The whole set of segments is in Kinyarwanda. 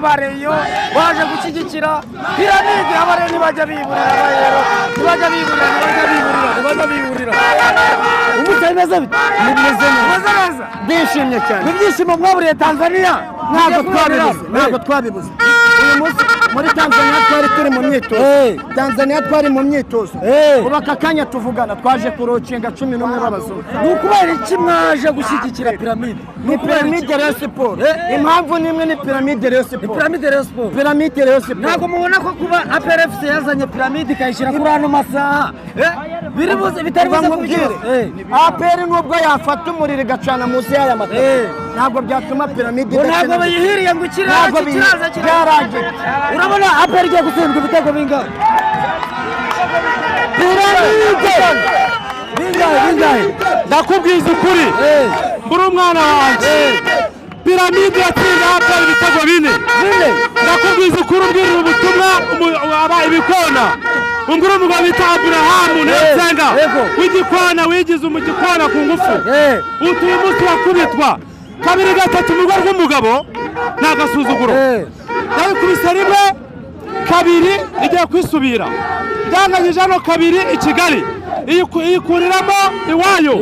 bareyo baje gushyigikira piramide abare ntibajya biburira rero ntibajya biburira umutari neza bimeze neza bishimye cyane ibyishimo mwaburiye Tanzania ntabwo twabibuze uyu munsi muri Tanzania twari turi mu myitozo ubu aka kanya tuvugana twaje kurocinga 11 b'abazungu ni ukubera iki mwaje gushyigikira piramide ni piramide Rayon Sport impamvu nimwe ni piramide Rayon Sport ntabwo mubona ko kuba APRFC yazanye piramide ikayishyira kuri ano masaha bitari buze kubwira APR nubwo yafata umuriro igacana munsi y'aya matara ntabwo byatuma piramide ntabwo bayihiriye ngo kiraza cyaraje urabona APR igiye gutsindwa ibitego bingahe bingahe ndakubwiza ukuri mbura umwana wanjye piramide yatsinze APR ibitego 4 ndakubwiza ukuri ubwirira ubutumwa aba ibikona umbura umugabo bita Aburahamu Nsenga w'igikona wigize umugikona ku ngufu utuye umunsi wakubitwa 2-3 mu rwego rw'umugabo n'agasuzuguro ndabikubise rimwe 2 igiye kwisubira byanganyije hano 2 i Kigali iyikuriramo iwayo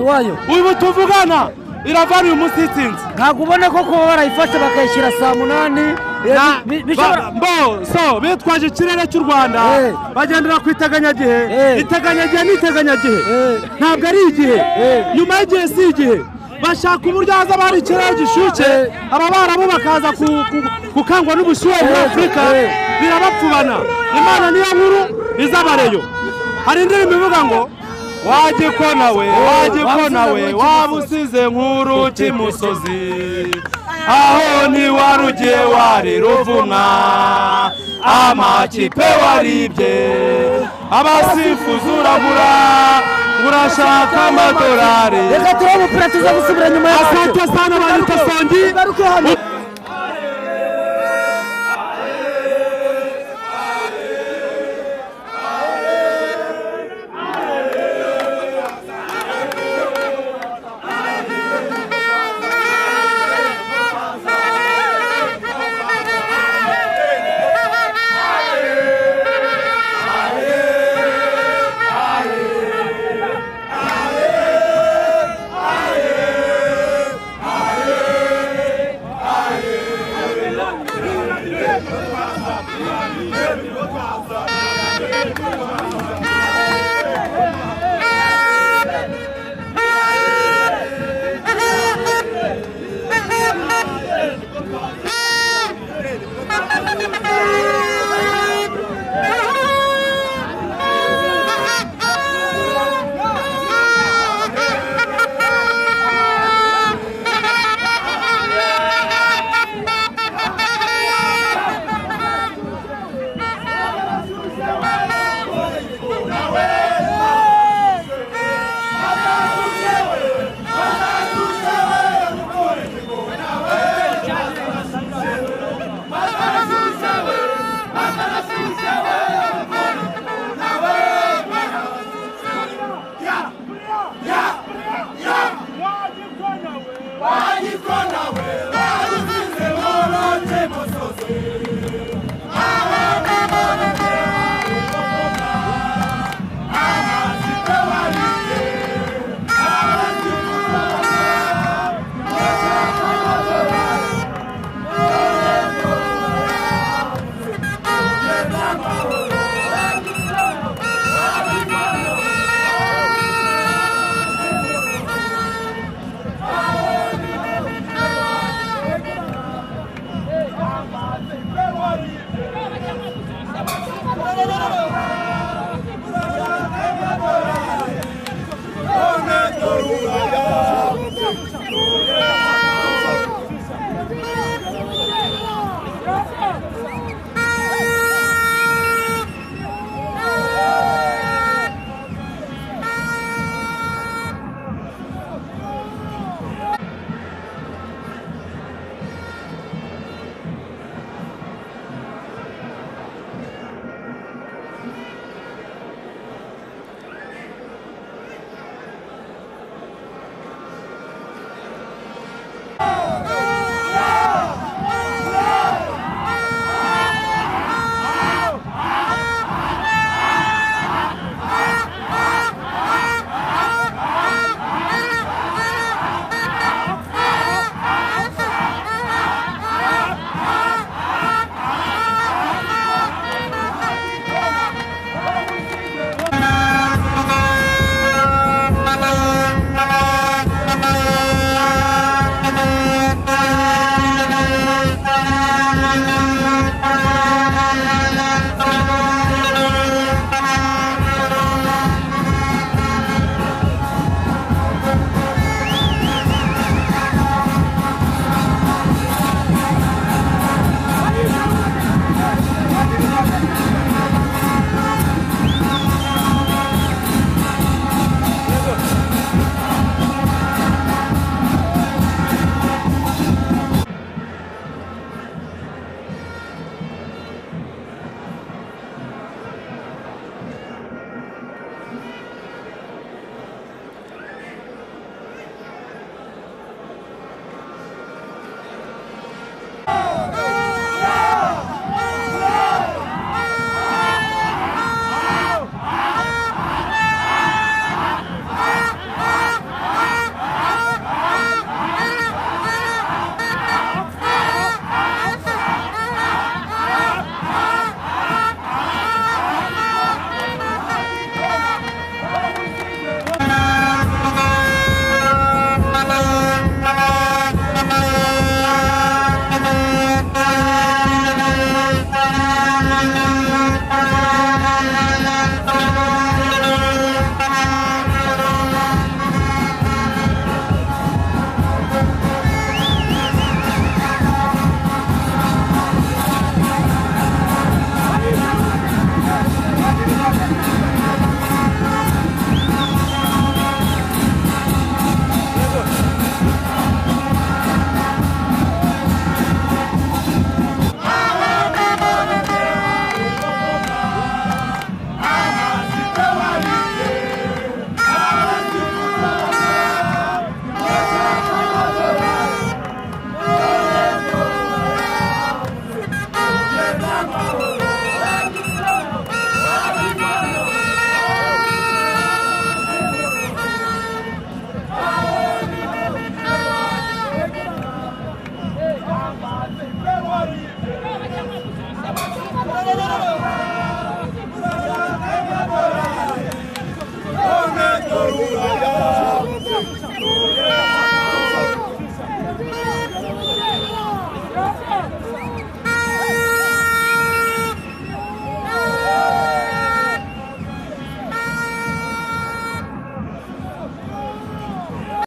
ubu tuvugana iravana uyu munsi itsinze ntabwo ubona ko kuba barayifashe bakayishyira saa 8 bitwaje ikirere cy'u Rwanda bagendera ku iteganyagihe iteganyagihe n'iteganyagihe ntabwo ari igihe nyuma y'igihe si igihe bashaka uburyo haza bari ikirere gishyushye ababarabu bakaza gukangwa n'ubushyuhe muri Afurika birabapfubana Imana niyo nkuru izabareyo hari indirimbo ivuga ngo wagikona we wabusize nkuru kimusozi aho ntiwarugiye wari ruvumwa amakipe waribye abasifuzi urabura urashaka amadolari reka turebe umupira tuza gusubira nyuma asante sana banita Songi